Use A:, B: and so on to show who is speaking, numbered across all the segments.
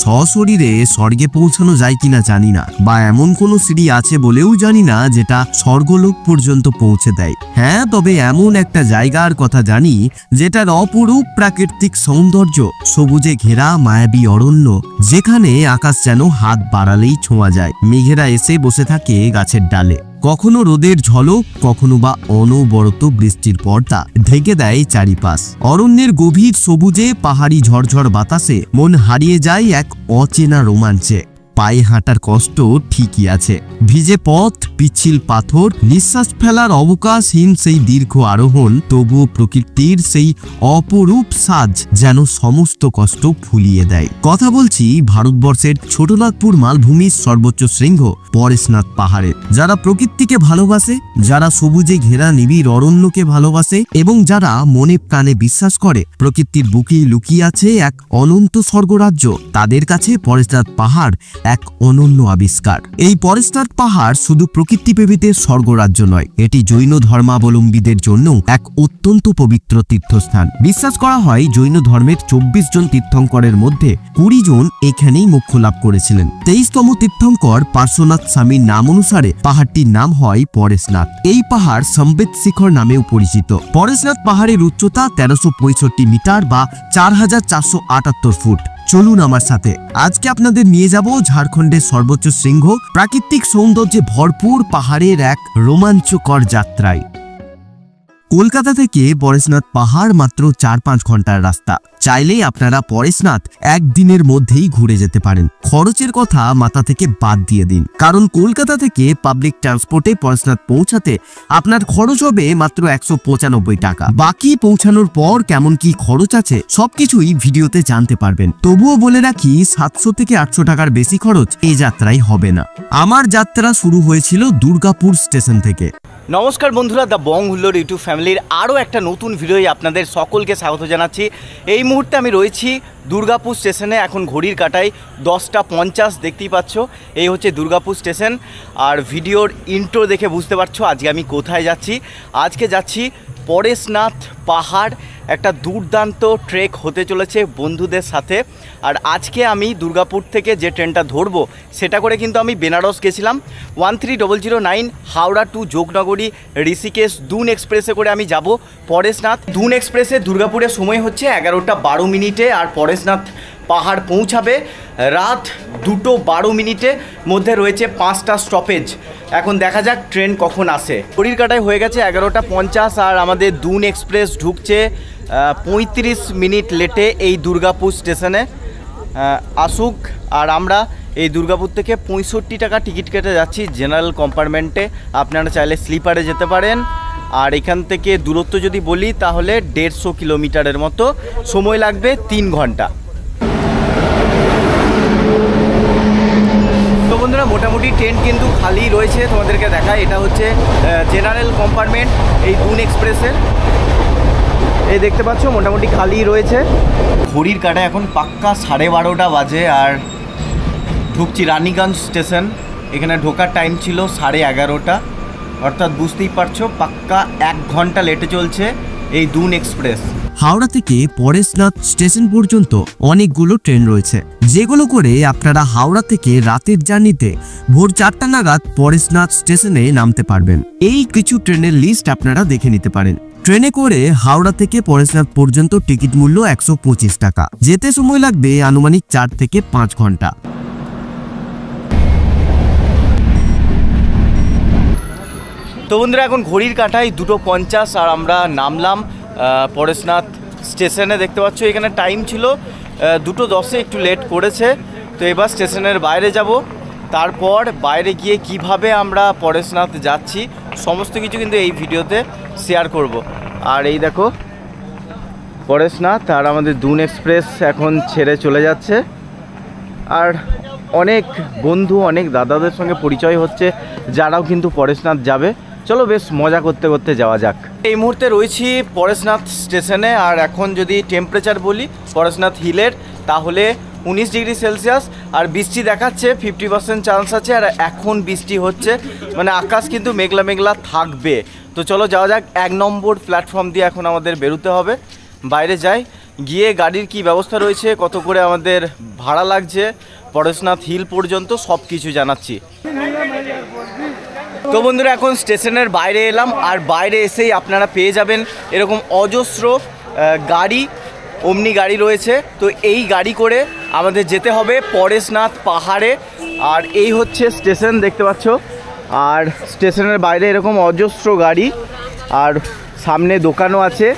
A: সশরীরে স্বর্গে পৌঁছানো যায় কিনা জানি না, বা এমন কোনো সিঁড়ি আছে বলেও জানি না যেটা স্বর্গলোক পর্যন্ত পৌঁছে দেয়। হ্যাঁ, তবে এমন একটা জায়গার কথা জানি যেটার অপরূপ প্রাকৃতিক সৌন্দর্য, সবুজে ঘেরা মায়াবী অরণ্য, যেখানে আকাশ যেন হাত বাড়ালেই ছোঁয়া যায়। মেঘেরা এসে বসে থাকে গাছের ডালে, কখনো রোদের ঝলক, কখনো বা অনবরত বৃষ্টির পর্দা ঢেকে দেয় চারিপাশ। অরণ্যের গভীর সবুজে, পাহাড়ি ঝরঝর বাতাসে মন হারিয়ে যায় এক অচেনা রোমাঞ্চে। পায়ে হাঁটার কষ্ট ঠিকই আছে, ভিজে পথ, পিচ্ছিল পাথর, নিঃশ্বাস ফেলার অবকাশহীন সেই দীর্ঘ আরোহণ, তবুও প্রকৃতির সেই অপরূপ সাজ যেন সমস্ত কষ্ট ভুলিয়ে দেয়। কথা বলছি ভারতবর্ষের ছোটনাগপুর মালভূমির সর্বোচ্চ শৃঙ্গ পরেশনাথ পাহাড়ের। যারা প্রকৃতিকে ভালোবাসে, যারা সবুজে ঘেরা নিবিড় অরণ্যকে ভালোবাসে এবং যারা মনে প্রাণে বিশ্বাস করে প্রকৃতির বুকেই লুকিয়ে আছে এক অনন্ত স্বর্গরাজ্য, তাদের কাছে পরেশনাথ পাহাড় এক অনন্য আবিষ্কার। এই পরেশনাথ পাহাড় শুধু প্রকৃতিপ্রেমীদের স্বর্গরাজ্য নয়, এটি জৈন ধর্মাবলম্বীদের জন্য এক অত্যন্ত পবিত্র তীর্থস্থান। বিশ্বাস করা হয় জৈন ধর্মের 24 জন তীর্থঙ্করের মধ্যে 20 জন এখানেই মোক্ষ লাভ করেছিলেন। 23তম তীর্থঙ্কর পার্শ্বনাথ স্বামীর নাম অনুসারে পাহাড়টির নাম হয় পরেশনাথ। এই পাহাড় সম্বেত শিখর নামেও পরিচিত। পরেশনাথ পাহাড়ের উচ্চতা 1365 মিটার বা 4478 ফুট। চলুন আমার সাথে, আজকে আপনাদের নিয়ে যাব ঝাড়খণ্ডের সর্বোচ্চ শৃঙ্গ, প্রাকৃতিক সৌন্দর্যে ভরপুর পাহাড়ের এক রোমাঞ্চকর যাত্রায়। কলকাতা থেকে পরেশনাথ পাহাড় মাত্র 4-5 ঘন্টার রাস্তা। চাইলেই আপনারা পরেশনাথ একদিনের মধ্যেই ঘুরে যেতে পারেন। খরচের কথা মাথা থেকে বাদ দিয়ে দিন, কারণ কলকাতা থেকে পাবলিক ট্রান্সপোর্টে পরেশনাথ পৌঁছাতে আপনার খরচ হবে মাত্র 195 টাকা। বাকি পৌঁছানোর পর কেমন কি খরচ আছে সবকিছুই ভিডিওতে জানতে পারবেন। তবুও বলে রাখি, 700 থেকে 800 টাকার বেশি খরচ এই যাত্রায় হবে না। আমার যাত্রা শুরু হয়েছিল দুর্গাপুর স্টেশন থেকে।
B: নমস্কার বন্ধুরা, দ্য বং হুল্লোড় ইউটিউব ফ্যামিলির আরও একটা নতুন ভিডিওয় আপনাদের সকলকে স্বাগত জানাচ্ছি। এই মুহূর্তে আমি রয়েছি দুর্গাপুর স্টেশনে। এখন ঘড়ির কাঁটায় 10টা 50 দেখতেই পাচ্ছ। এই হচ্ছে দুর্গাপুর স্টেশন। আর ভিডিওর ইন্ট্রো দেখে বুঝতে পারছো আজকে আমি কোথায় যাচ্ছি। আজকে যাচ্ছি পরেশনাথ পাহাড়। একটা দুর্দান্ত ট্রেক হতে চলেছে বন্ধুদের সাথে। আর আজকে আমি দুর্গাপুর থেকে যে ট্রেনটা ধরবো সেটা করে কিন্তু আমি বেনারস গেছিলাম। 13009 হাওড়া টু যোগনগরী ঋষিকেশ দুন এক্সপ্রেসে করে আমি যাব পরেশনাথ। দুন এক্সপ্রেসে দুর্গাপুরের সময় হচ্ছে 11টা 12 মিনিটে, আর পরেশনাথ পাহাড় পৌঁছাবে রাত 2:12 মধ্যে। রয়েছে 5টা স্টপেজ। এখন দেখা যাক ট্রেন কখন আসে। ঘড়ির কাঁটায় হয়ে গেছে 11টা 50, আর আমাদের দুন এক্সপ্রেস ঢুকছে 35 মিনিট লেটে এই দুর্গাপুর স্টেশনে। আসুক। আর আমরা এই দুর্গাপুর থেকে 65 টাকা টিকিট কেটে যাচ্ছি জেনারেল কম্পার্টমেন্টে। আপনারা চাইলে স্লিপারে যেতে পারেন। আর এখান থেকে দূরত্ব যদি বলি তাহলে 150 কিলোমিটারের মতো, সময় লাগবে 3 ঘন্টা। তো বন্ধুরা, মোটামুটি ট্রেন কিন্তু খালি রয়েছে, তোমাদেরকে দেখায়। এটা হচ্ছে জেনারেল কম্পার্টমেন্ট এই দুন এক্সপ্রেসের। এই দেখতে পাচ্ছ মোটামুটি খালি রয়েছে। ঘড়ির কাঁটায় এখন পাক্কা 12:30 বাজে, আর ঢুকছি রানীগঞ্জ স্টেশন। এখানে ঢোকার টাইম ছিল 11:30, অর্থাৎ বুঝতেই পারছো পাক্কা 1 ঘন্টা লেটে চলছে এই দুন এক্সপ্রেস।
A: হাওড়া থেকে পরেশনাথ স্টেশন পর্যন্ত অনেকগুলো ট্রেন রয়েছে, যেগুলো করে আপনারা হাওড়া থেকে রাতের জার্নিতে ভোর 4টা নাগাদ পরেশনাথ স্টেশনে নামতে পারবেন। এই কিছু ট্রেনের লিস্ট আপনারা দেখে নিতে পারেন। ট্রেনে করে হাওড়া থেকে পরেশনাথ পর্যন্ত টিকিট মূল্য 125 টাকা। যেতে সময় লাগবে আনুমানিক 4 থেকে 5 ঘন্টা।
B: তো বন্ধুরা, এখন ঘড়ির কাঁটায় 2:50, আর আমরা নামলাম পরেশনাথ স্টেশনে। দেখতে পাচ্ছ এখানে টাইম ছিল 2:10, একটু লেট করেছে। তো এবার স্টেশনের বাইরে যাব, তারপর বাইরে গিয়ে কিভাবে আমরা পরেশনাথ যাচ্ছি সমস্ত কিছু কিন্তু এই ভিডিওতে শেয়ার করব। আর এই দেখো পরেশনাথ, আর আমাদের দুন এক্সপ্রেস এখন ছেড়ে চলে যাচ্ছে। আর অনেক বন্ধু, অনেক দাদাদের সঙ্গে পরিচয় হচ্ছে যারাও কিন্তু পরেশনাথ যাবে। চলো বেশ মজা করতে করতে যাওয়া যাক। এই মুহূর্তে রয়েছি পরেশনাথ স্টেশনে। আর এখন যদি টেম্পারেচার বলি পরেশনাথ হিলের, তাহলে 19 ডিগ্রি সেলসিয়াস। আর বৃষ্টি দেখাচ্ছে 50% চান্স আছে। আর এখন বৃষ্টি হচ্ছে, মানে আকাশ কিন্তু মেঘলা মেঘলা থাকবে। তো চলো যাওয়া যাক। 1 নম্বর প্ল্যাটফর্ম দিয়ে এখন আমাদের বেরোতে হবে। বাইরে যাই, গিয়ে গাড়ির কি ব্যবস্থা রয়েছে, কত করে আমাদের ভাড়া লাগছে, পরেশনাথ হিল পর্যন্ত সব কিছু জানাচ্ছি। তো বন্ধুরা এখন স্টেশনের বাইরে এলাম, আর বাইরে এসেই আপনারা পেয়ে যাবেন এরকম অজস্র গাড়ি, অমনি গাড়ি রয়েছে। তো এই গাড়ি করে আমাদের যেতে হবে পরেশনাথ পাহাড়ে। আর এই হচ্ছে স্টেশন, দেখতে পাচ্ছ। আর স্টেশনের বাইরে এরকম অজস্র গাড়ি, আর সামনে দোকানও আছে,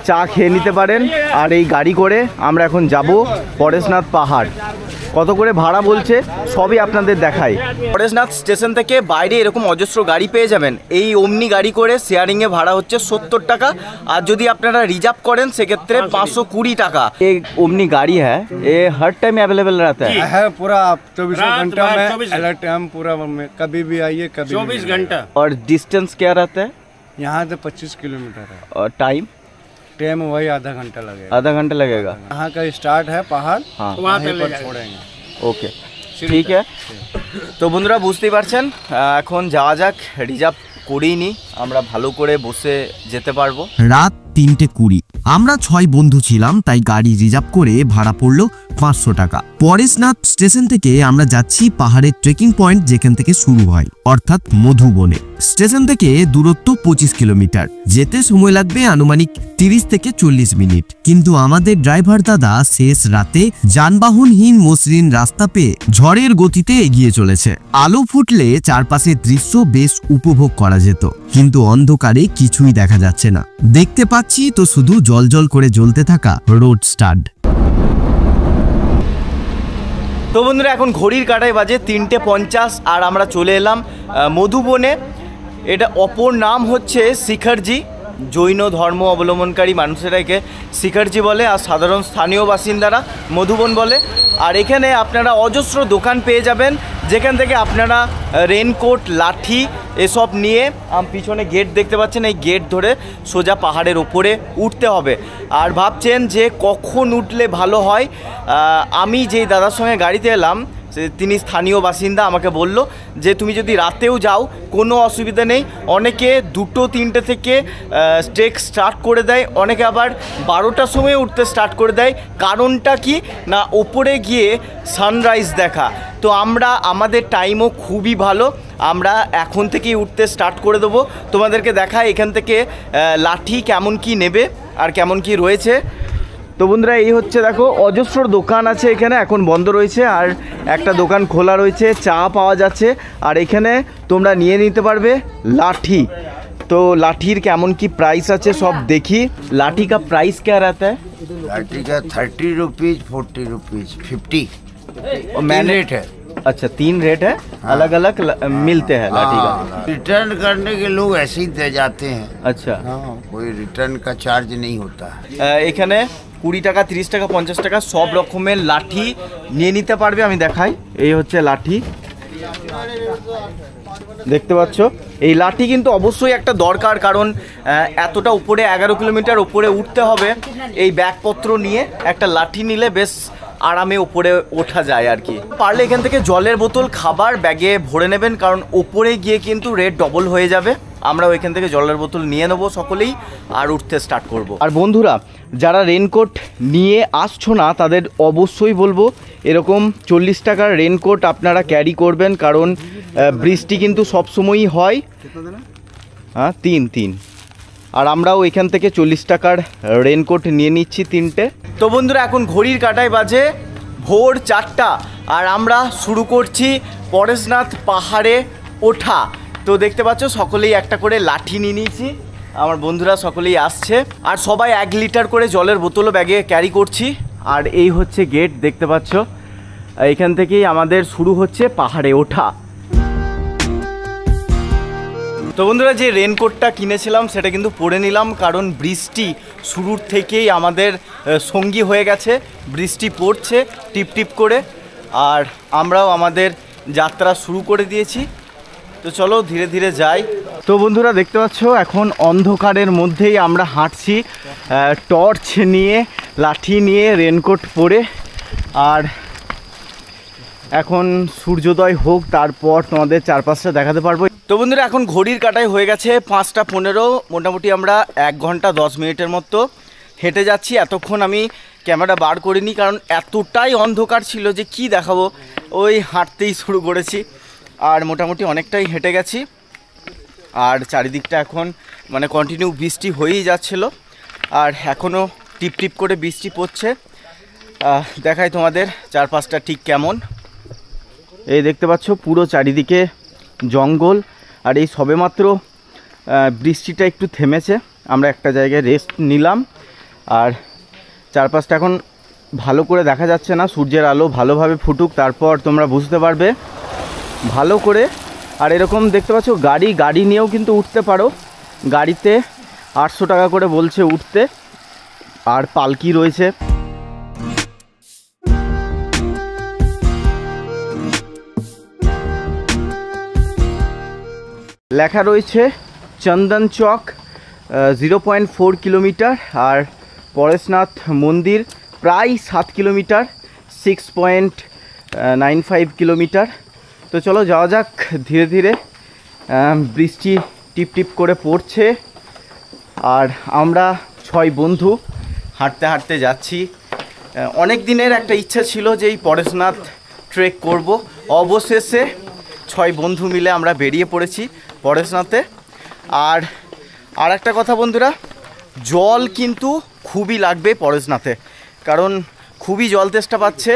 B: চা খেয়ে নিতে পারেন। আর এই গাড়ি করে আমরা এখন যাব পরেশনাথ পাহাড়। কত করে ভাড়া বলছে সবই আপনাদের দেখাই। পরেশনাথ স্টেশন থেকে বাইরে এরকম অজস্র গাড়ি পেয়ে যাবেন। এই অমনি গাড়ি করে শেয়ারিংয়ে ভাড়া হচ্ছে 70 টাকা, আর যদি আপনারা রিজার্ভ করেন সেক্ষেত্রে 520 টাকা। এই অমনি গাড়ি হ্যাঁ, এ हर टाइम अवेलेबल रहता है
C: पूरा 24 घंटा में अलर्ट टाइम पूरा में, कभी भी आइए कभी 24 घंटा।
B: और डिस्टेंस क्या रहता है?
C: यहाँ से 25 किलोमीटर है।
B: और टाइम
C: वही आधा घंटा लगेगा।
B: आधा घंटा लगेगा।
C: यहाँ का स्टार्ट है पहाड़,
B: हाँ
C: वहाँ पर छोड़ेंगे।
B: ওকে ঠিক আছে। তো বন্ধুরা বুঝতেই পারছেন, এখন যাওয়া যাক। রিজার্ভ করিনি, আমরা ভালো করে বসে যেতে পারবো।
A: রাত 3:20। আমরা 6 বন্ধু ছিলাম, তাই গাড়ি রিজার্ভ করে ভাড়া পড়লো 500 টাকা। পরেশনাথ স্টেশন থেকে আমরা যাচ্ছি পাহাড়ের ট্রেকিং পয়েন্ট, যেখান থেকে শুরু হয়, অর্থাৎ মধুবনে। স্টেশন থেকে দূরত্ব 25 কিলোমিটার, যেতে সময় লাগবে আনুমানিক 30 থেকে 40 মিনিট। কিন্তু আমাদের ড্রাইভার দাদা শেষ রাতে যানবাহনহীন মসৃণ রাস্তা পেয়ে ঝড়ের গতিতে এগিয়ে চলেছে। আলো ফুটলে চারপাশের দৃশ্য বেশ উপভোগ করা যেত, কিন্তু অন্ধকারে কিছুই দেখা যাচ্ছে না। দেখতে পাচ্ছি তো শুধু জলজল করে জ্বলতে থাকা রোড স্টাড।
B: তো বন্ধুরা এখন ঘড়ির কাঁটায় বাজে 3:50, আর আমরা চলে এলাম মধুবনে। এটা অপর নাম হচ্ছে শিখরজি। জৈন ধর্ম অবলম্বনকারী মানুষেরা একে শিখরজি বলে, আর সাধারণ স্থানীয় বাসিন্দারা মধুবন বলে। আর এখানে আপনারা অজস্র দোকান পেয়ে যাবেন, যেখান থেকে আপনারা রেনকোট, লাঠি এসব নিয়ে, পিছনে গেট দেখতে পাচ্ছেন, এই গেট ধরে সোজা পাহাড়ের ওপরে উঠতে হবে। আর ভাবছেন যে কখন উঠলে ভালো হয়, আমি যেই দাদার সঙ্গে গাড়িতে এলাম তিনি স্থানীয় বাসিন্দা, আমাকে বলল যে তুমি যদি রাতেও যাও কোনো অসুবিধা নেই। অনেকে 2-3টে থেকে ট্রেক স্টার্ট করে দেয়, অনেকে আবার 12টার সময় উঠতে স্টার্ট করে দেয়। কারণটা কি না, ওপরে গিয়ে সানরাইজ দেখা। তো আমরা, আমাদের টাইমও খুবই ভালো, আমরা এখন থেকেই উঠতে স্টার্ট করে দেবো। তোমাদেরকে দেখায় এখান থেকে লাঠি কেমন কি নেবে আর কেমন কি রয়েছে। তো বন্ধুরা এই হচ্ছে, দেখো অজস্র দোকান আছে এখানে, এখন বন্ধ রয়েছে, আর একটা দোকান খোলা রয়েছে, চা পাওয়া যাচ্ছে। আর এখানে তোমরা নিয়ে নিতে পারবে লাঠি। तो लाठीर केमन की प्राइस আছে सब देखी। लाठी का प्राइस क्या रहता है?
D: लाठी का 30 रुपीज, 40 रुपीज, 50
B: और मैंने
D: रेट है।
B: अच्छा 3 रेट है, हाँ। अलग अलग मिलते हैं लाठी का।
D: रिटर्न करने के लोग ऐसे ही दे जाते हैं।
B: अच्छा
D: हाँ, कोई रिटर्न का चार्ज नहीं होता है।
B: এখানে 20 টাকা 30 টাকা 50 টাকা সব রকমের লাঠি নিয়ে নিতে পারবে। আমি দেখাই, এই হচ্ছে লাঠি, দেখতে পাচ্ছ। এই লাঠি কিন্তু অবশ্যই একটা দরকার, কারণ এতটা উপরে 11 কিলোমিটার উপরে উঠতে হবে। এই ব্যাগপত্র নিয়ে একটা লাঠি নিলে বেশ আরামে উপরে ওঠা যায় আর কি। পারলে এখান থেকে জলের বোতল, খাবার ব্যাগে ভরে নেবেন, কারণ উপরে গিয়ে কিন্তু রেট ডবল হয়ে যাবে। আমরাও এখান থেকে জলের বোতল নিয়ে নেবো সকলেই, আর উঠতে স্টার্ট করব। আর বন্ধুরা যারা রেনকোট নিয়ে আসছো না তাদের অবশ্যই বলবো এরকম 40 টাকার রেনকোট আপনারা ক্যারি করবেন, কারণ বৃষ্টি কিন্তু সবসময়ই হয়। হ্যাঁ 3 আর আমরাও এখান থেকে 40 টাকার রেনকোট নিয়ে নিচ্ছি 3টে। তো বন্ধুরা এখন ঘড়ির কাঁটায় বাজে ভোর 4টা, আর আমরা শুরু করছি পরেশনাথ পাহাড়ে ওঠা। তো দেখতে পাচ্ছ সকলেই একটা করে লাঠি নিয়ে নিয়েছি, আমার বন্ধুরা সকলেই আসছে, আর সবাই 1 লিটার করে জলের বোতলও ব্যাগে ক্যারি করছি। আর এই হচ্ছে গেট, দেখতে পাচ্ছ, এখান থেকেই আমাদের শুরু হচ্ছে পাহাড়ে ওঠা। তো বন্ধুরা যে রেনকোটটা কিনেছিলাম সেটা কিন্তু পরে নিলাম, কারণ বৃষ্টি শুরুর থেকেই আমাদের সঙ্গী হয়ে গেছে। বৃষ্টি পড়ছে টিপ টিপ করে, আর আমরাও আমাদের যাত্রা শুরু করে দিয়েছি। তো চলো ধীরে ধীরে যাই। তো বন্ধুরা দেখতে পাচ্ছ এখন অন্ধকারের মধ্যেই আমরা হাঁটছি, টর্চ নিয়ে, লাঠি নিয়ে, রেনকোট পরে। আর এখন সূর্যোদয় হোক, তারপর তোমাদের চারপাশটা দেখাতে পারবো। তো বন্ধুরা এখন ঘড়ির কাঁটায় হয়ে গেছে 5টা 15, মোটামুটি আমরা 1 ঘন্টা 10 মিনিটের মতো হেঁটে যাচ্ছি। এতক্ষণ আমি ক্যামেরা বার করিনি, কারণ এতটাই অন্ধকার ছিল যে কি দেখাবো, ওই হাঁটতেই শুরু করেছি। আর মোটামুটি অনেকটাই হেঁটে গেছি, আর চারিদিকটা এখন মানে কন্টিনিউ বৃষ্টি হয়েই যাচ্ছিল, আর এখনও টিপ টিপ করে বৃষ্টি পড়ছে। দেখাই তোমাদের চারপাশটা ঠিক কেমন। এই দেখতে পাচ্ছ পুরো চারিদিকে জঙ্গল, আর এই সবেমাত্র বৃষ্টিটা একটু থেমেছে, আমরা একটা জায়গায় রেস্ট নিলাম। আর চারপাশটা এখন ভালো করে দেখা যাচ্ছে না, সূর্যের আলো ভালোভাবে ফুটুক, তারপর তোমরা বুঝতে পারবে ভালো করে। আর এরকম দেখতে পাচ্ছ গাড়ি নিয়েও কিন্তু উঠতে পারো, গাড়িতে 800 টাকা করে বলছে উঠতে, আর পালকি রয়েছে। লেখা রয়েছে চন্দন চক 0.4 কিলোমিটার, আর পরেশনাথ মন্দির প্রায় 7 কিলোমিটার, 6.95 কিলোমিটার। তো চলো যাওয়া যাক ধীরে ধীরে। বৃষ্টি টিপ টিপ করে পড়ছে, আর আমরা 6 বন্ধু হাঁটতে হাঁটতে যাচ্ছি। অনেক দিনের একটা ইচ্ছা ছিল যে এই পরেশনাথ ট্রেক করব, অবশেষে 6 বন্ধু মিলে আমরা বেরিয়ে পড়েছি পরেশনাথে। আর একটা কথা বন্ধুরা, জল কিন্তু খুবই লাগবে পরেশনাথে, কারণ খুবই জল তেষ্টা পাচ্ছে,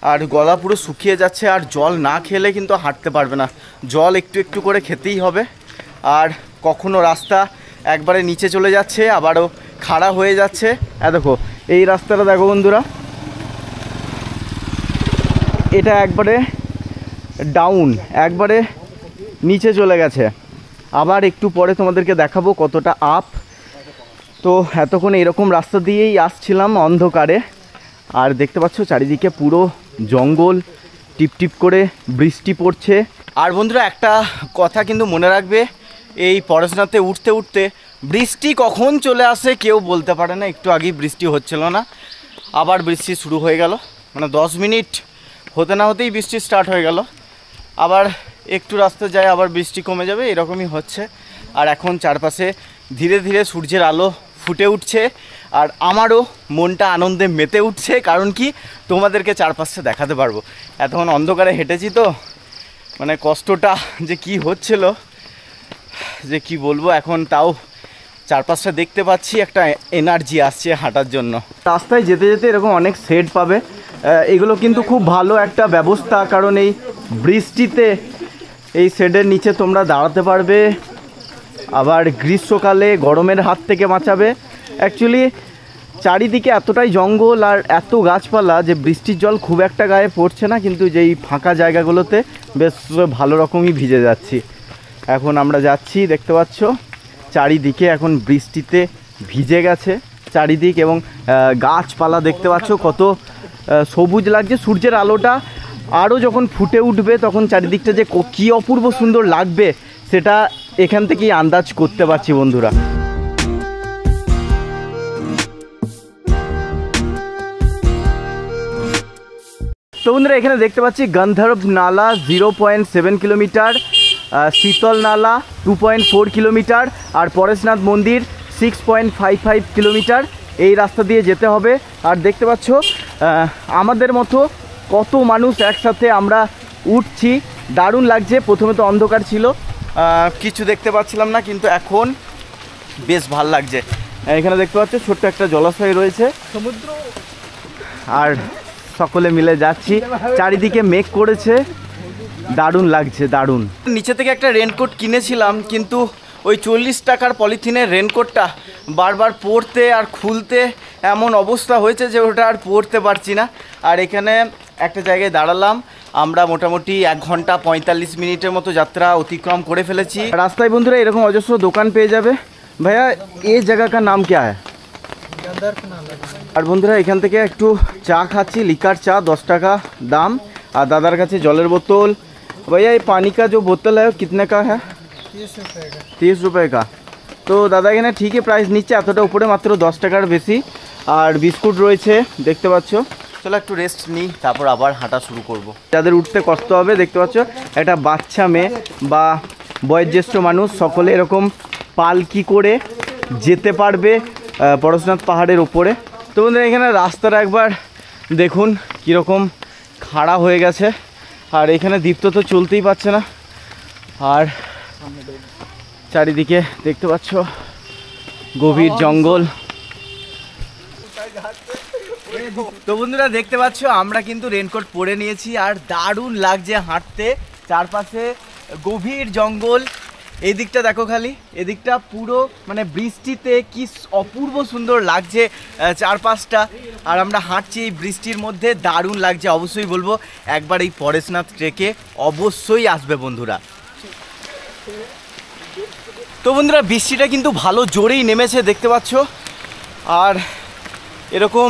B: আর গলা পুরো শুকিয়ে যাচ্ছে, আর জল না খেলে কিন্তু হাঁটতে পারবে না, জল একটু একটু করে খেতেই হবে। আর কখনো রাস্তা একবারে নিচে চলে যাচ্ছে, আবারও খাড়া হয়ে যাচ্ছে। দেখো এই রাস্তাটা দেখো বন্ধুরা, এটা একবারে ডাউন, একবারে নিচে চলে গেছে। আবার একটু পরে তোমাদেরকে দেখাবো কতটা আপ। তো এতক্ষণ এরকম রাস্তা দিয়েই আসছিলাম অন্ধকারে, আর দেখতে পাচ্ছ চারিদিকে পুরো জঙ্গল, টিপ টিপ করে বৃষ্টি পড়ছে। আর বন্ধুরা একটা কথা কিন্তু মনে রাখবে, এই পরেশনাথে উঠতে উঠতে বৃষ্টি কখন চলে আসে কেউ বলতে পারে না। একটু আগেই বৃষ্টি হচ্ছিল না, আবার বৃষ্টি শুরু হয়ে গেল, মানে 10 মিনিট হতে না হতেই বৃষ্টি স্টার্ট হয়ে গেল। আবার একটু রাস্তা যায়, আবার বৃষ্টি কমে যাবে, এরকমই হচ্ছে। আর এখন চারপাশে ধীরে ধীরে সূর্যের আলো ফুটে উঠছে, আর আমারও মনটা আনন্দে মেতে উঠছে, কারণ কি তোমাদেরকে চারপাশে দেখাতে পারবো। এতক্ষণ অন্ধকারে হেঁটেছি তো, মানে কষ্টটা যে কি হচ্ছিল যে কি বলবো। এখন তাও চারপাশটা দেখতে পাচ্ছি, একটা এনার্জি আসছে হাঁটার জন্য। রাস্তায় যেতে যেতে এরকম অনেক শেড পাবে, এগুলো কিন্তু খুব ভালো একটা ব্যবস্থা, কারণ এই বৃষ্টিতে এই শেডের নিচে তোমরা দাঁড়াতে পারবে, আবার গ্রীষ্মকালে গরমের হাত থেকে বাঁচাবে। অ্যাকচুয়ালি চারিদিকে এতটাই জঙ্গল আর এত গাছপালা যে বৃষ্টির জল খুব একটা গায়ে পড়ছে না, কিন্তু যেই ফাঁকা জায়গাগুলোতে বেশ ভালো রকমই ভিজে যাচ্ছি। এখন আমরা যাচ্ছি, দেখতে পাচ্ছ চারিদিকে এখন বৃষ্টিতে ভিজে গেছে চারিদিক, এবং গাছপালা দেখতে পাচ্ছ কত সবুজ লাগছে। সূর্যের আলোটা আরও যখন ফুটে উঠবে তখন চারিদিকটা যে কী অপূর্ব সুন্দর লাগবে সেটা এখান থেকেই আন্দাজ করতে পারছি বন্ধুরা। তো বন্ধুরা এখানে দেখতে পাচ্ছি গন্ধর্ব নালা 0.7 কিলোমিটার, শীতল নালা 2.4 কিলোমিটার, আর পরেশনাথ মন্দির 6.55 কিলোমিটার। এই রাস্তা দিয়ে যেতে হবে। আর দেখতে পাচ্ছ আমাদের মতো কত মানুষ একসাথে আমরা উঠছি, দারুণ লাগছে। প্রথমে তো অন্ধকার ছিল, কিছু দেখতে পাচ্ছিলাম না, কিন্তু এখন বেশ ভাল লাগছে। এখানে দেখতে পাচ্ছ ছোট্ট একটা জলাশয় রয়েছে, সমুদ্র, আর সকলে মিলে যাচ্ছি। চারিদিকে মেঘ করেছে, দারুণ লাগছে, দারুণ। নিচে থেকে একটা রেনকোট কিনেছিলাম, কিন্তু ওই 40 টাকার পলিথিনের রেনকোটটা বারবার পরতে আর খুলতে এমন অবস্থা হয়েছে যে ওটা আর পরতে পারছি না। আর এখানে একটা জায়গায় দাঁড়ালাম, আমরা মোটামুটি 1 ঘন্টা 45 মিনিটের মতো যাত্রা অতিক্রম করে ফেলেছি। রাস্তায় বন্ধুরা এরকম অজস্র দোকান পেয়ে যাবে। ভাইয়া এই জায়গাটার নাম क्या है? আর বন্ধুরা এখান থেকে একটু চা খাচ্ছি, লিকার চা 10 টাকা দাম। আর দাদার কাছে জলের বোতল। भैया ये पानी का जो बोतल है कितने का है? 30 रुपये का। তো দাদা এখানে ঠিকই প্রাইস নিচ্ছে, এতটা উপরে মাত্র 10 টাকার বেশি। আর বিস্কুট রয়েছে দেখতে পাচ্ছ। চলো একটু রেস্ট নিই, তারপর আবার হাঁটা শুরু করব। যাদের উঠতে কষ্ট হবে দেখতে পাচ্ছ একটা বাচ্চা মেয়ে বা বয়োজ্যেষ্ঠ মানুষ সকলে এরকম পালকি করে যেতে পারবে। পরশনাথ পাহাড়ের ওপরে। তো বন্ধুরা এখানে রাস্তাটা একবার দেখুন কীরকম খাড়া হয়ে গেছে, আর এখানে দীপ্ত তো চলতেই পারছে না, আর চারিদিকে দেখতে পাচ্ছ গভীর জঙ্গল। তো বন্ধুরা দেখতে পাচ্ছ আমরা কিন্তু রেনকোট পরে নিয়েছি, আর দারুণ লাগছে হাঁটতে, চারপাশে গভীর জঙ্গল। এই দিকটা দেখো খালি, এদিকটা পুরো মানে বৃষ্টিতে কি অপূর্ব সুন্দর লাগছে চারপাশটা, আর আমরা হাঁটছি এই বৃষ্টির মধ্যে, দারুণ লাগছে। অবশ্যই বলবো একবার এই পরেশনাথ ট্রেকে অবশ্যই আসবে বন্ধুরা। তো বন্ধুরা বৃষ্টিটা কিন্তু ভালো জোরেই নেমেছে দেখতে পাচ্ছ, আর এরকম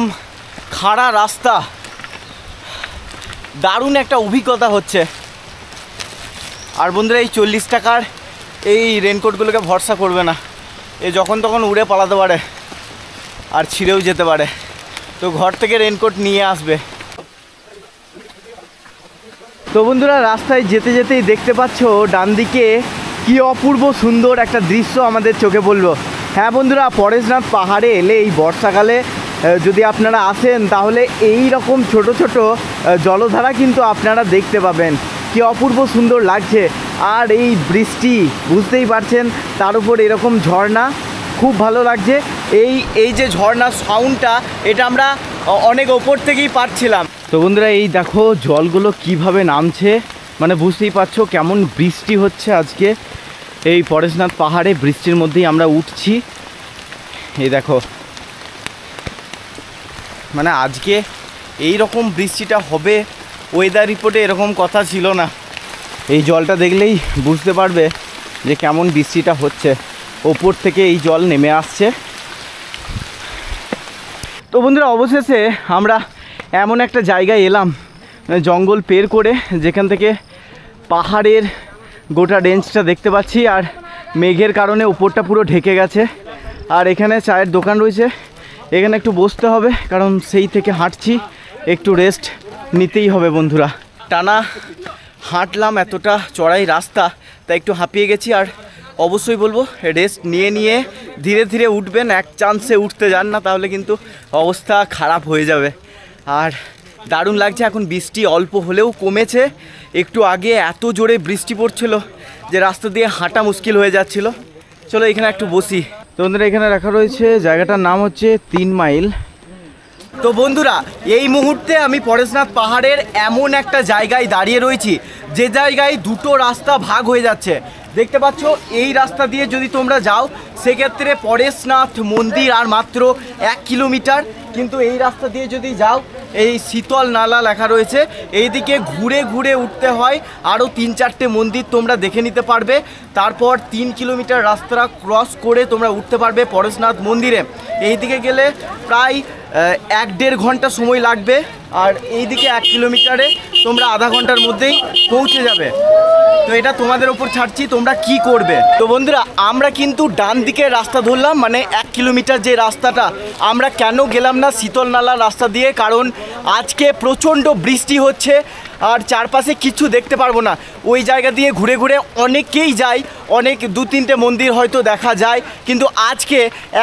B: খাড়া রাস্তা, দারুণ একটা অভিজ্ঞতা হচ্ছে। আর বন্ধুরা এই 40 টাকার এই রেনকোটগুলোকে ভরসা করবে না, এ যখন তখন উড়ে পালাতে পারে আর ছিঁড়েও যেতে পারে, তো ঘর থেকে রেনকোট নিয়ে আসবে। তো বন্ধুরা রাস্তায় যেতে যেতেই দেখতে পাচ্ছ ডান দিকে কি অপূর্ব সুন্দর একটা দৃশ্য আমাদের চোখে পড়লো। হ্যাঁ বন্ধুরা, পরেশনাথ পাহাড়ে এলে এই বর্ষাকালে যদি আপনারা আসেন তাহলে এই রকম ছোট ছোট জলধারা কিন্তু আপনারা দেখতে পাবেন, কি অপূর্ব সুন্দর লাগছে। আর এই বৃষ্টি বুঝতেই পারছেন, তার উপর এরকম ঝর্ণা, খুব ভালো লাগছে। এই যে ঝর্ণার সাউন্ডটা, এটা আমরা অনেক ওপর থেকেই পাচ্ছিলাম। তো বন্ধুরা এই দেখো জলগুলো কিভাবে নামছে, মানে বুঝতেই পারছো কেমন বৃষ্টি হচ্ছে আজকে। এই পরেশনাথ পাহাড়ে বৃষ্টির মধ্যেই আমরা উঠছি, এই দেখো, মানে আজকে এই রকম বৃষ্টিটা হবে ওয়েদার রিপোর্টে এরকম কথা ছিল না। এই জলটা দেখলেই বুঝতে পারবে যে কেমন বৃষ্টিটা হচ্ছে, ওপর থেকে এই জল নেমে আসছে। তো বন্ধুরা অবশেষে আমরা এমন একটা জায়গায় এলাম জঙ্গল পের করে, যেখান থেকে পাহাড়ের গোটা রেঞ্জটা দেখতে পাচ্ছি, আর মেঘের কারণে উপরটা পুরো ঢেকে গেছে। আর এখানে চায়ের দোকান রয়েছে, এখানে একটু বসতে হবে, কারণ সেই থেকে হাঁটছি, একটু রেস্ট নিতেই হবে বন্ধুরা। টানা হাঁটলাম, এতটা চড়াই রাস্তা, তাই একটু হাঁপিয়ে গেছি। আর অবশ্যই বলবো রেস্ট নিয়ে নিয়ে ধীরে ধীরে উঠবেন, এক চান্সে উঠতে যান না, তাহলে কিন্তু অবস্থা খারাপ হয়ে যাবে। আর দারুণ লাগছে, এখন বৃষ্টি অল্প হলেও কমেছে, একটু আগে এত জোরে বৃষ্টি পড়ছিল যে রাস্তা দিয়ে হাঁটা মুশকিল হয়ে যাচ্ছিল। চলো এখানে একটু বসি। তো বন্ধুরা এখানে রাখা রয়েছে, জায়গাটার নাম হচ্ছে 3 মাইল। তো বন্ধুরা এই মুহূর্তে আমি পরেশনাথ পাহাড়ের এমন একটা জায়গায় দাঁড়িয়ে রয়েছি, যে জায়গায় দুটো রাস্তা ভাগ হয়ে যাচ্ছে। দেখতে পাচ্ছ এই রাস্তা দিয়ে যদি তোমরা যাও সেক্ষেত্রে পরেশনাথ মন্দির আর মাত্র 1 কিলোমিটার, কিন্তু এই রাস্তা দিয়ে যদি যাও এই শীতল নালা লেখা রয়েছে, এইদিকে ঘুরে ঘুরে উঠতে হয়, আরও 3-4টে মন্দির তোমরা দেখে নিতে পারবে। তারপর 3 কিলোমিটার রাস্তা ক্রস করে তোমরা উঠতে পারবে পরেশনাথ মন্দিরে। এই দিকে গেলে প্রায় 1-1.5 ঘন্টা সময় লাগবে, আর এইদিকে 1 কিলোমিটারে তোমরা আধা ঘন্টার মধ্যেই পৌঁছে যাবে। তো এটা তোমাদের ওপর ছাড়ছি তোমরা কি করবে। তো বন্ধুরা আমরা কিন্তু ডান দিকের রাস্তা ধরলাম, মানে 1 কিলোমিটার যে রাস্তাটা, আমরা কেন গেলাম না শীতল নালার রাস্তা দিয়ে, কারণ আজকে প্রচণ্ড বৃষ্টি হচ্ছে আর চারপাশে কিছু দেখতে পারবো না। ওই জায়গা দিয়ে ঘুরে ঘুরে অনেকেই যায়, অনেক 2-3টে মন্দির হয়তো দেখা যায়, কিন্তু আজকে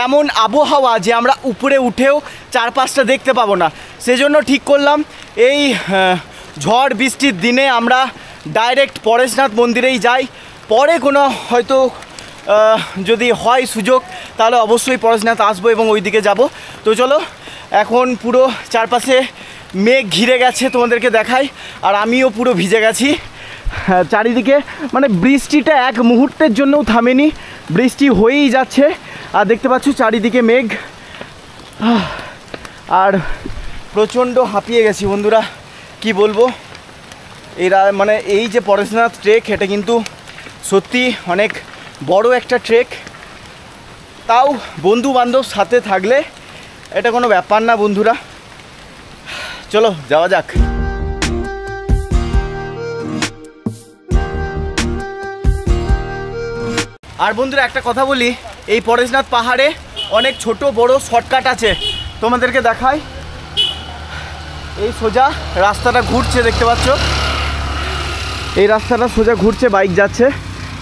B: এমন আবহাওয়া যে আমরা উপরে উঠেও চারপাশটা দেখতে পাবো না। সেজন্য ঠিক করলাম এই ঝড় বৃষ্টির দিনে আমরা ডাইরেক্ট পরেশনাথ মন্দিরেই যাই। পরে কোনো হয়তো যদি হয় সুযোগ তাহলে অবশ্যই পরেশনাথ আসবো এবং ওই দিকে যাব। তো চলো এখন পুরো চারপাশে মেঘ ঘিরে গেছে, তোমাদেরকে দেখাই, আর আমিও পুরো ভিজে গেছি। চারিদিকে মানে বৃষ্টিটা এক মুহূর্তের জন্যও থামেনি, বৃষ্টি হয়েই যাচ্ছে। আর দেখতে পাচ্ছ চারিদিকে মেঘ, আর প্রচণ্ড হাঁপিয়ে গেছি বন্ধুরা, কি বলবো। এরা মানে এই যে পরেশনাথ ট্রেক, এটা কিন্তু সত্যি অনেক বড় একটা ট্রেক, তাও বন্ধু বান্ধব সাথে থাকলে এটা কোনো ব্যাপার না বন্ধুরা। চলো যাওয়া যাক। আর বন্ধুরা একটা কথা বলি, এই পরেশনাথ পাহাড়ে অনেক ছোট বড় শর্টকাট আছে, তোমাদেরকে দেখাই। এই সোজা রাস্তাটা ঘুরছে, দেখতে পাচ্ছ এই রাস্তাটা সোজা ঘুরছে, বাইক যাচ্ছে।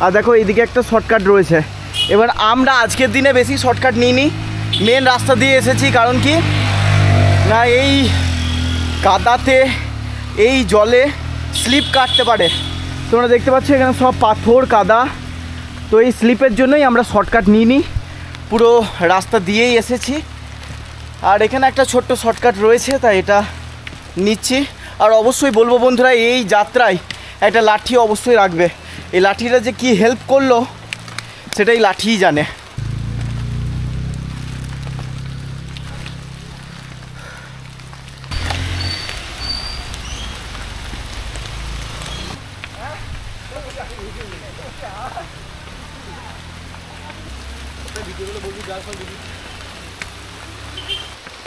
B: আর দেখো এইদিকে একটা শর্টকাট রয়েছে। এবার আমরা আজকের দিনে বেশি শর্টকাট নিইনি, মেন রাস্তা দিয়ে এসেছি, কারণ কি না এই কাদাতে এই জলে স্লিপ কাটতে পারে। তোমরা দেখতে পাচ্ছ এখানে সব পাথর কাদা, তো এই স্লিপের জন্যই আমরা শর্টকাট নিইনি, পুরো রাস্তা দিয়েই এসেছি। আর এখানে একটা ছোট্ট শর্টকাট রয়েছে, তাই এটা নিচ্ছি। আর অবশ্যই বলবো বন্ধুরা, এই যাত্রায় একটা লাঠি অবশ্যই রাখবে। এই লাঠিটা যে কি হেল্প করলো সেটাই লাঠিই জানে।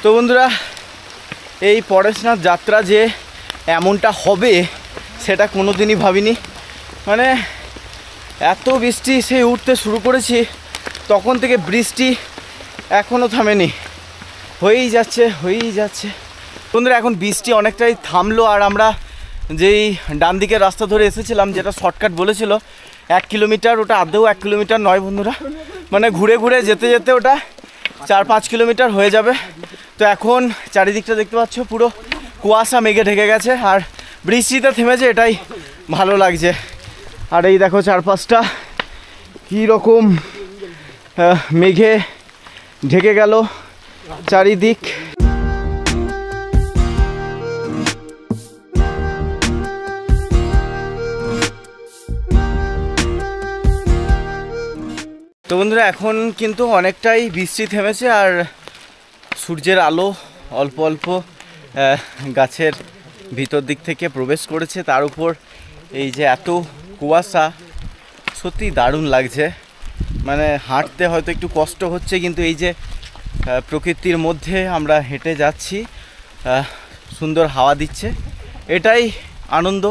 B: তো বন্ধুরা, এই পরেশনাথ যাত্রা যে এমনটা হবে সেটা কোনো দিনই ভাবিনি। মানে এত বৃষ্টি সেই উঠতে শুরু করেছি তখন থেকে বৃষ্টি এখনও থামেনি, হয়েই যাচ্ছে। বন্ধুরা এখন বৃষ্টি অনেকটাই থামলো, আর আমরা যেই ডান দিকের রাস্তা ধরে এসেছিলাম, যেটা শর্টকাট বলেছিল 1 কিলোমিটার, ওটা আদৌ 1 কিলোমিটার নয় বন্ধুরা, মানে ঘুরে ঘুরে যেতে যেতে ওটা 4-5 কিলোমিটার হয়ে যাবে। তো এখন চারিদিকটা দেখতে পাচ্ছ পুরো কুয়াশা মেঘে ঢেকে গেছে, আর বৃষ্টিতে থেমেছে, এটাই ভালো লাগছে। আর এই দেখো চারপাশটা কীরকম মেঘে ঢেকে গেল চারিদিক। তো বন্ধুরা এখন কিন্তু অনেকটাই বৃষ্টি থেমেছে, আর সূর্যের আলো অল্প অল্প গাছের ভিতর দিক থেকে প্রবেশ করেছে। তার উপর এই যে এত কুয়াশা, সত্যি দারুণ লাগছে। মানে হাঁটতে হয়তো একটু কষ্ট হচ্ছে, কিন্তু এই যে প্রকৃতির মধ্যে আমরা হেঁটে যাচ্ছি, সুন্দর হাওয়া দিচ্ছে, এটাই আনন্দ,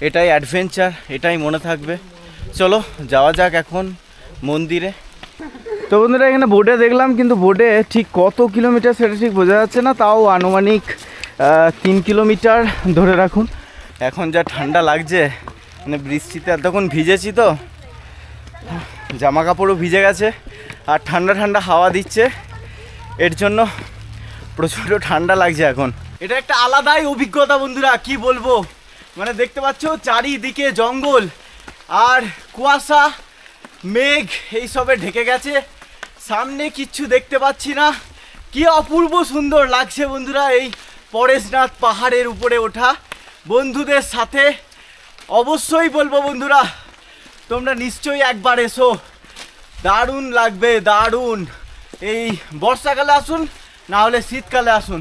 B: এটাই অ্যাডভেঞ্চার, এটাই মনে থাকবে। চলো যাওয়া যাক এখন মন্দিরে। তো বন্ধুরা এখানে বোর্ডে দেখলাম, কিন্তু বোর্ডে ঠিক কত কিলোমিটার সেটা ঠিক বোঝা যাচ্ছে না, তাও আনুমানিক 3 কিলোমিটার ধরে রাখুন। এখন যা ঠান্ডা লাগছে, মানে বৃষ্টিতে এতক্ষণ ভিজেছি তো জামা কাপড়ও ভিজে গেছে, আর ঠান্ডা ঠান্ডা হাওয়া দিচ্ছে, এর জন্য প্রচণ্ড ঠান্ডা লাগছে এখন। এটা একটা আলাদাই অভিজ্ঞতা বন্ধুরা, কি বলবো। মানে দেখতে পাচ্ছ চারিদিকে জঙ্গল আর কুয়াশা, মেঘ এইসবে ঢেকে গেছে, সামনে কিচ্ছু দেখতে পাচ্ছি না। কি অপূর্ব সুন্দর লাগছে বন্ধুরা এই পরেশনাথ পাহাড়ের উপরে ওঠা বন্ধুদের সাথে। অবশ্যই বলবো বন্ধুরা, তোমরা নিশ্চয়ই একবার এসো, দারুণ লাগবে, দারুণ। এই বর্ষাকালে আসুন, না হলে শীতকালে আসুন,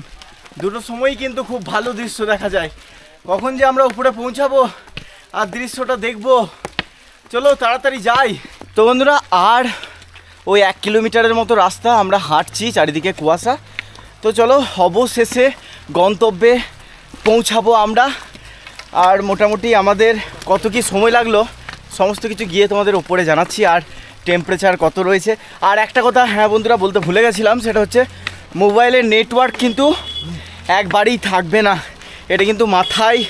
B: দুটো সময়ই কিন্তু খুব ভালো দৃশ্য দেখা যায়। কখন যে আমরা উপরে পৌঁছাবো আর দৃশ্যটা দেখবো, চলো তাড়াতাড়ি যাই। তো বন্ধুরা আর ওই 1 কিলোমিটারের মতো রাস্তা আমরা হাঁটছি, চারিদিকে কুয়াশা। তো চলো অবশেষে গন্তব্যে পৌঁছাবো আমরা। আর মোটামুটি আমাদের কত কি সময় লাগলো সমস্ত কিছু গিয়ে তোমাদের ওপরে জানাচ্ছি, আর টেম্পারেচার কত রয়েছে। আর একটা কথা হ্যাঁ বন্ধুরা বলতে ভুলে গেছিলাম, সেটা হচ্ছে মোবাইলের নেটওয়ার্ক কিন্তু একবারেই থাকবে না, এটা কিন্তু মাথায়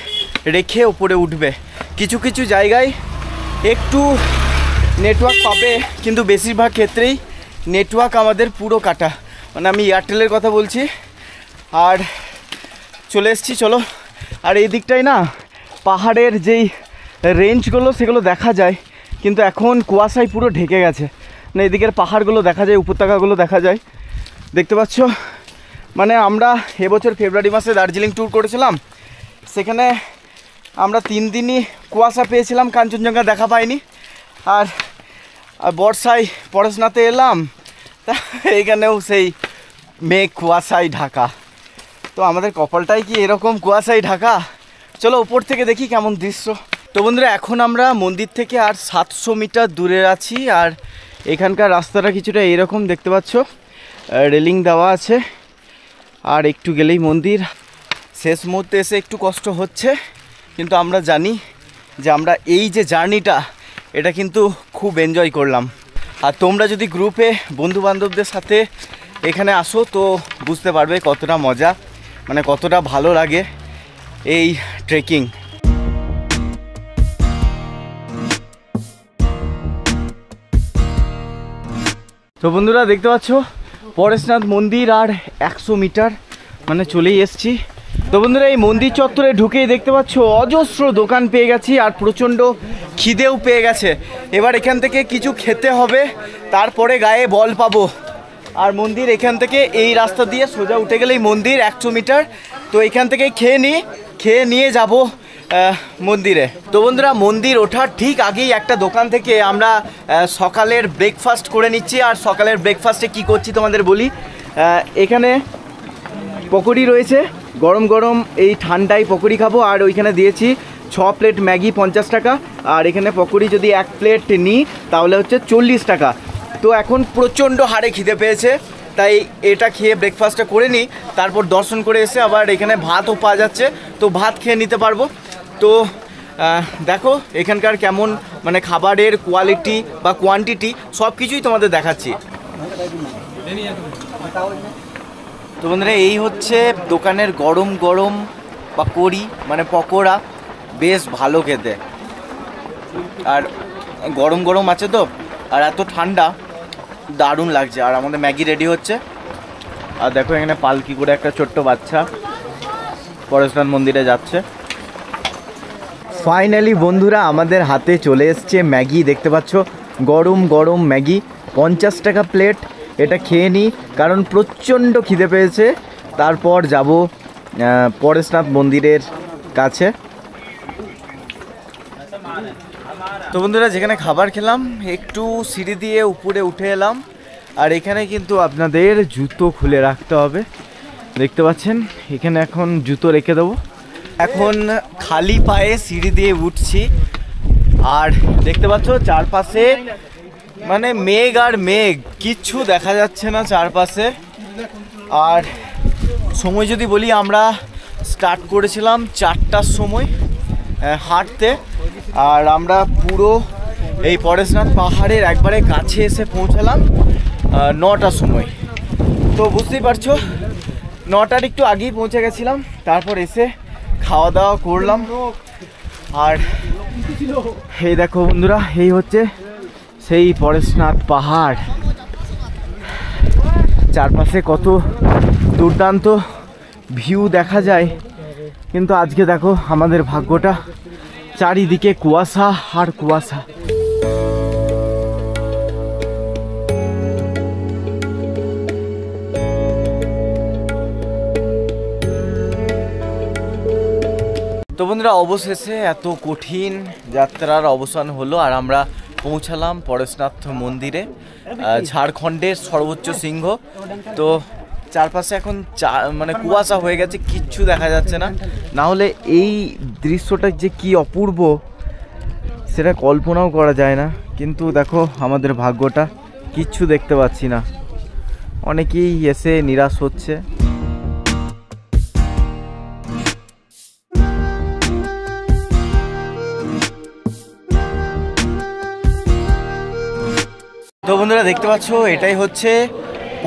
B: রেখে ওপরে উঠবে। কিছু কিছু জায়গায় একটু নেটওয়ার্ক পাবে, কিন্তু বেশিরভাগ ক্ষেত্রেই নেটওয়ার্ক আমাদের পুরো কাটা। মানে আমি এয়ারটেলের কথা বলছি। আর চলে এসেছি, চলো। আর এই দিকটায় না পাহাড়ের যেই রেঞ্জগুলো সেগুলো দেখা যায়, কিন্তু এখন কুয়াশায় পুরো ঢেকে গেছে। মানে এদিকের পাহাড়গুলো দেখা যায়, উপত্যকাগুলো দেখা যায়, দেখতে পাচ্ছ। মানে আমরা এবছর ফেব্রুয়ারি মাসে দার্জিলিং ট্যুর করেছিলাম, সেখানে আমরা 3 দিনই কুয়াশা পেয়েছিলাম, কাঞ্চনজঙ্ঘা দেখা পাইনি। আর বর্ষায় পরেশনাথে এলাম, তা এইখানেও সেই মেঘ কুয়াশায় ঢাকা। তো আমাদের কপালটাই কি এরকম কুয়াশায় ঢাকা। চলো উপর থেকে দেখি কেমন দৃশ্য। তো বন্ধুরা এখন আমরা মন্দির থেকে আর 700 মিটার দূরে আছি, আর এখানকার রাস্তাটা কিছুটা এরকম দেখতে পাচ্ছ, রেলিং দেওয়া আছে, আর একটু গেলেই মন্দির। শেষ মুহূর্তে এসে একটু কষ্ট হচ্ছে, কিন্তু আমরা জানি যে আমরা এই যে জার্নিটা এটা কিন্তু খুব এনজয় করলাম। আর তোমরা যদি গ্রুপে বন্ধুবান্ধবদের সাথে এখানে আসো তো বুঝতে পারবে কতটা মজা, মানে কতটা ভালো লাগে এই ট্রেকিং। তো বন্ধুরা দেখতে পাচ্ছ পরেশনাথ মন্দির আর 100 মিটার, মানে চলেই এসছি। তো বন্ধুরা এই মন্দির চত্বরে ঢুকেই দেখতে পাচ্ছ অজস্র দোকান পেয়ে গেছি আর প্রচণ্ড খিদেও পেয়ে গেছে। এবার এখান থেকে কিছু খেতে হবে, তারপরে গায়ে বল পাবো। আর মন্দির এখান থেকে এই রাস্তা দিয়ে সোজা উঠে গেলেই মন্দির 100 মিটার। তো এখান থেকে খেয়ে নিয়ে যাব মন্দিরে। তো বন্ধুরা মন্দির ওঠার ঠিক আগেই একটা দোকান থেকে আমরা সকালের ব্রেকফাস্ট করে নিচ্ছি। আর সকালের ব্রেকফাস্টে কি করছি তোমাদের বলি। এখানে পকোড়ি রয়েছে, গরম গরম এই ঠান্ডায় পকোড়ি খাবো। আর ওইখানে দিয়েছি 6 প্লেট ম্যাগি 50 টাকা। আর এখানে পকোড়ি যদি 1 প্লেট নিই তাহলে হচ্ছে 40 টাকা। তো এখন প্রচণ্ড হারে খিদে পেয়েছে, তাই এটা খেয়ে ব্রেকফাস্টটা করে নিই, তারপর দর্শন করে এসে আবার এখানে ভাতও পাওয়া যাচ্ছে, তো ভাত খেয়ে নিতে পারবো। তো দেখো এখানকার কেমন মানে খাবারের কোয়ালিটি বা কোয়ান্টিটি সব কিছুই তোমাদের দেখাচ্ছি। তো বন্ধুরা এই হচ্ছে দোকানের গরম গরম পকোড়ি, মানে পকোড়া, বেশ ভালো খেতে। আর গরম গরম আছে তো, আর এত ঠান্ডা, দারুণ লাগছে। আর আমাদের ম্যাগি রেডি হচ্ছে। আর দেখো এখানে পালকি করে একটা ছোট্ট বাচ্চা পরেশনাথ মন্দিরে যাচ্ছে। ফাইনালি বন্ধুরা আমাদের হাতে চলে এসছে ম্যাগি, দেখতে পাচ্ছ গরম গরম ম্যাগি 50 টাকা প্লেট। এটা খেয়ে নিই কারণ প্রচণ্ড খিদে পেয়েছে, তারপর যাব পরেশনাথ মন্দিরের কাছে। তো বন্ধুরা যেখানে খাবার খেলাম একটু সিঁড়ি দিয়ে উপরে উঠে এলাম। আর এখানে কিন্তু আপনাদের জুতো খুলে রাখতে হবে, দেখতে পাচ্ছেন এখানে এখন জুতো রেখে দেবো। এখন খালি পায়ে সিঁড়ি দিয়ে উঠছি আর দেখতে পাচ্ছ চারপাশে মানে মেঘ আর মেঘ, কিচ্ছু দেখা যাচ্ছে না চারপাশে। আর সময় যদি বলি আমরা স্টার্ট করেছিলাম 4টার সময় হাঁটতে, আর আমরা পুরো এই পরেশনাথ পাহাড়ের একবারে কাছে এসে পৌঁছালাম 9টার সময়। তো বুঝতেই পারছো 9টার একটু আগেই পৌঁছে গেছিলাম, তারপর এসে খাওয়া দাওয়া করলাম। আর এই দেখো বন্ধুরা এই হচ্ছে সেই পরেশনাথ পাহাড়, চারপাশে কত দুর্দান্ত ভিউ দেখা যায়। কিন্তু আজকে দেখো আমাদের ভাগ্যটা, চারিদিকে কুয়াশা আর কুয়াশা। তো বন্ধুরা অবশেষে এত কঠিন যাত্রার অবসান হলো আর আমরা পৌঁছালাম পরেশনাথ মন্দিরে, ঝাড়খণ্ডের সর্বোচ্চ শৃঙ্গ। তো চারপাশে এখন মানে কুয়াশা হয়ে গেছে, কিচ্ছু দেখা যাচ্ছে না। না হলে এই দৃশ্যটা যে কি অপূর্ব সেটা কল্পনাও করা যায় না। কিন্তু দেখো আমাদের ভাগ্যটা, কিচ্ছু দেখতে পাচ্ছি না। অনেকেই এসে নিরাশ হচ্ছে। তো বন্ধুরা দেখতে পাচ্ছ এটাই হচ্ছে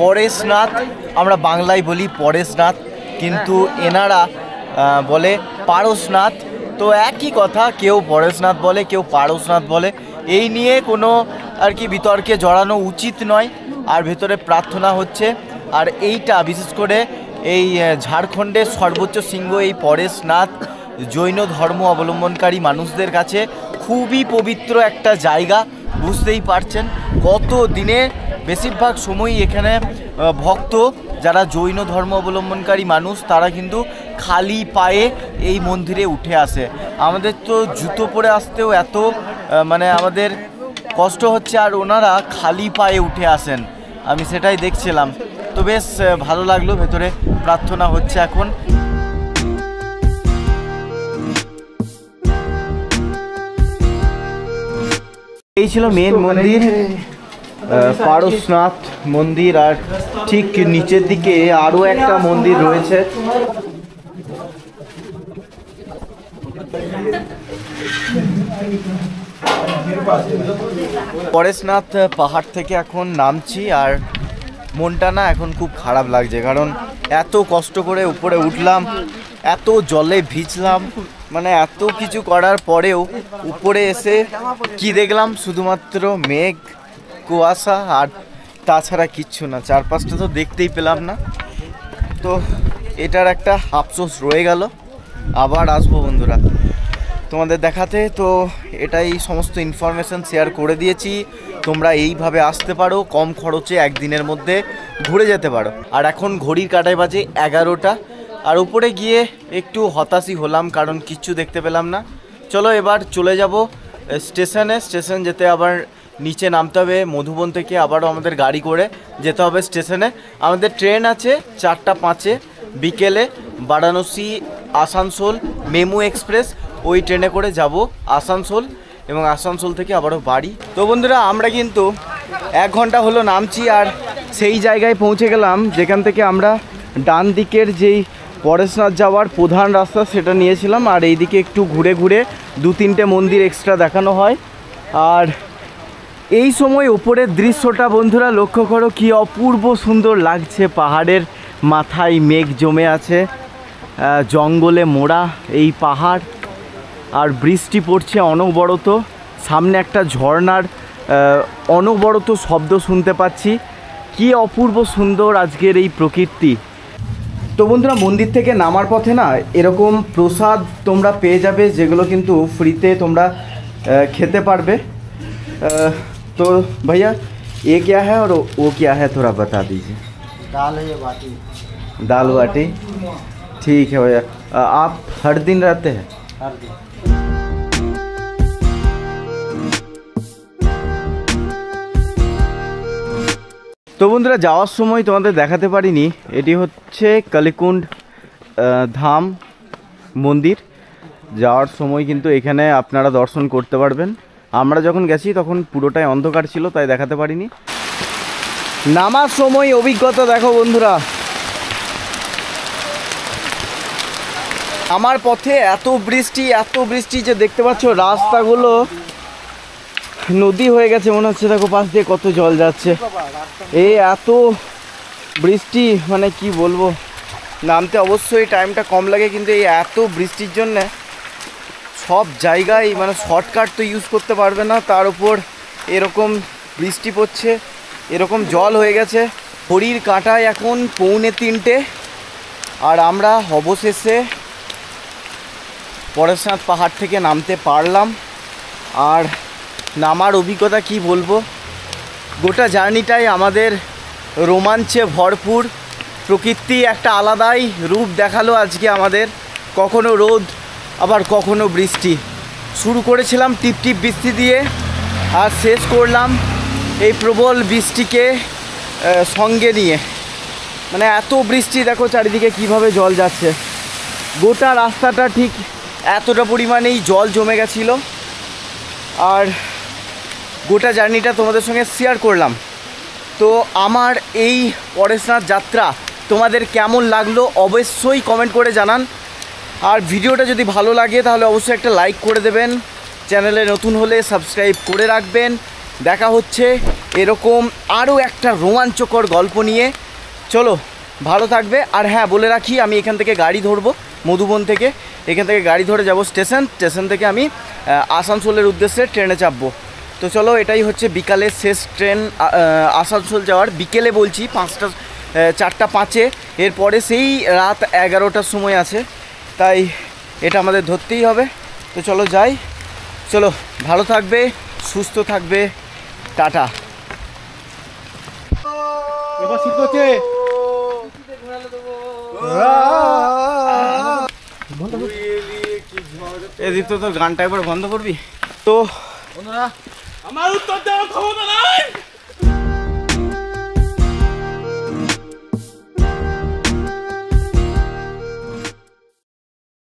B: পরেশনাথ, আমরা বাংলায় বলি পরেশনাথ, কিন্তু এনারা বলে পারশনাথ। তো একই কথা, কেউ পরেশনাথ বলে কেউ পারশনাথ বলে। এই নিয়ে কোনো আর কি বিতর্কে জড়ানো উচিত নয়। আর ভেতরে প্রার্থনা হচ্ছে। আর এইটা বিশেষ করে এই ঝাড়খণ্ডের সর্বোচ্চ শৃঙ্গ এই পরেশনাথ জৈন ধর্ম অবলম্বনকারী মানুষদের কাছে খুবই পবিত্র একটা জায়গা। বুঝতেই পারছেন কত দিনে বেশিরভাগ সময়ই এখানে ভক্ত যারা জৈন ধর্ম অবলম্বনকারী মানুষ তারা কিন্তু খালি পায়ে এই মন্দিরে উঠে আসে। আমাদের তো জুতো পরে আসতেও এত মানে আমাদের কষ্ট হচ্ছে, আর ওনারা খালি পায়ে উঠে আসেন, আমি সেটাই দেখছিলাম। তো বেশ ভালো লাগলো। ভেতরে প্রার্থনা হচ্ছে এখন। এই ছিল মেন মন্দির, পারশনাথ মন্দির। আর ঠিক নিচের দিকে আরো একটা মন্দির রয়েছে। পরেশনাথ পাহাড় থেকে এখন নামছি আর মনটা না এখন খুব খারাপ লাগছে, কারণ এত কষ্ট করে উপরে উঠলাম, এত জলে ভিজলাম, মানে এত কিছু করার পরেও উপরে এসে কি দেখলাম, শুধুমাত্র মেঘ, কুয়াশা আর তাছাড়া কিচ্ছু না, চারপাশটা তো দেখতেই পেলাম না। তো এটার একটা আফসোস রয়ে গেল। আবার আসবো বন্ধুরা তোমাদের দেখাতে। তো এটাই সমস্ত ইনফরমেশান শেয়ার করে দিয়েছি। তোমরা এইভাবে আসতে পারো, কম খরচে একদিনের মধ্যে ঘুরে যেতে পারো। আর এখন ঘড়ির কাঁটায় বাজে 11টা। আর উপরে গিয়ে একটু হতাশই হলাম, কারণ কিচ্ছু দেখতে পেলাম না। চলো এবার চলে যাব স্টেশনে। স্টেশন যেতে আবার নিচে নামতে হবে মধুবন থেকে, আবারও আমাদের গাড়ি করে যেতে হবে স্টেশনে। আমাদের ট্রেন আছে 4:05 বিকেলে, বারাণসী আসানসোল মেমু এক্সপ্রেস। ওই ট্রেনে করে যাব আসানসোল, এবং আসানসোল থেকে আবারও বাড়ি। তো বন্ধুরা আমরা কিন্তু 1 ঘন্টা হলো নামছি, আর সেই জায়গায় পৌঁছে গেলাম যেখান থেকে আমরা ডান দিকের যেই পরেশনাথ যাওয়ার প্রধান রাস্তা সেটা নিয়েছিলাম। আর এইদিকে একটু ঘুরে ঘুরে 2-3টে মন্দির এক্সট্রা দেখানো হয়। আর এই সময় উপরের দৃশ্যটা বন্ধুরা লক্ষ্য করো, কি অপূর্ব সুন্দর লাগছে। পাহাড়ের মাথায় মেঘ জমে আছে, জঙ্গলে মোড়া এই পাহাড়, আর বৃষ্টি পড়ছে অনবরত। সামনে একটা ঝর্ণার অনবরত শব্দ শুনতে পাচ্ছি। কি অপূর্ব সুন্দর আজকের এই প্রকৃতি। তো বন্ধুরা মন্দির থেকে নামার পথে না এরকম প্রসাদ তোমরা পেয়ে যাবে, যেগুলো কিন্তু ফ্রিতে তোমরা খেতে পারবে। तो भैया ये क्या है और वो क्या है, थोड़ा बता दीजिए।
E: दाल है, ये बाटी।
B: दाल बाटी, ठीक है भैया। आप हर दिन रहते हैं?
E: हर दिन।
B: তো বন্ধুরা যাওয়ার সময় তোমাদের দেখাতে পারিনি, এটি হচ্ছে কালীকুণ্ড ধাম মন্দির। যাওয়ার সময় কিন্তু এখানে আপনারা দর্শন করতে পারবেন। আমরা যখন গেছি তখন পুরোটাই অন্ধকার ছিল, তাই দেখাতে পারিনি। নামার সময় অভিজ্ঞতা দেখো বন্ধুরা, আমার পথে এত বৃষ্টি যে দেখতে পাচ্ছ রাস্তাগুলো নদী হয়ে গেছে মনে হচ্ছে। দেখো পাশ দিয়ে কত জল যাচ্ছে। এই এত বৃষ্টি মানে কি বলবো, নামতে অবশ্যই টাইমটা কম লাগে, কিন্তু এই এত বৃষ্টির জন্যে সব জায়গায় মানে শর্টকাট তো ইউজ করতে পারবে না, তার উপর এরকম বৃষ্টি পড়ছে, এরকম জল হয়ে গেছে। ঘড়ির কাঁটায় এখন 2:45, আর আমরা অবশেষে পরেশনাথ পাহাড় থেকে নামতে পারলাম। আর নামার অভিজ্ঞতা কি বলবো, গোটা জার্নিটাই আমাদের রোমাঞ্চে ভরপুর। প্রকৃতি একটা আলাদাই রূপ দেখালো আজকে আমাদের, কখনো রোদ আবার কখনো বৃষ্টি। শুরু করেছিলাম টিপটিপ বৃষ্টি দিয়ে, আর শেষ করলাম এই প্রবল বৃষ্টিকে সঙ্গে নিয়ে। মানে এত বৃষ্টি দেখো চারিদিকে কিভাবে জল যাচ্ছে, গোটা রাস্তাটা ঠিক এতটা পরিমাণেই জল জমে গেছিলো। আর গোটা জার্নিটা তোমাদের সঙ্গে শেয়ার করলাম। তো আমার এই পরেশনাথ যাত্রা তোমাদের কেমন লাগলো অবশ্যই কমেন্ট করে জানান। আর ভিডিওটা যদি ভালো লাগে তাহলে অবশ্যই একটা লাইক করে দেবেন, চ্যানেলে নতুন হলে সাবস্ক্রাইব করে রাখবেন। দেখা হচ্ছে এরকম আরও একটা রোমাঞ্চকর গল্প নিয়ে। চলো ভালো থাকবে। আর হ্যাঁ বলে রাখি, আমি এখান থেকে গাড়ি ধরবো মধুবন থেকে, এখান থেকে গাড়ি ধরে যাব স্টেশন থেকে আমি আসানসোলের উদ্দেশ্যে ট্রেনে চাপবো। তো চলো এটাই হচ্ছে বিকালের শেষ ট্রেন আসানসোল যাওয়ার। বিকেলে বলছি 4:05, এরপরে সেই রাত 11টার সময় আছে, তাই এটা আমাদের ধরতেই হবে। তো চলো যাই, চলো ভালো থাকবে, সুস্থ থাকবে, টাটা। এদিক তো তোর গানটা একবার বন্ধ করবি তো।
E: আমার উত্তর দেওয়ার ক্ষমতা নাই।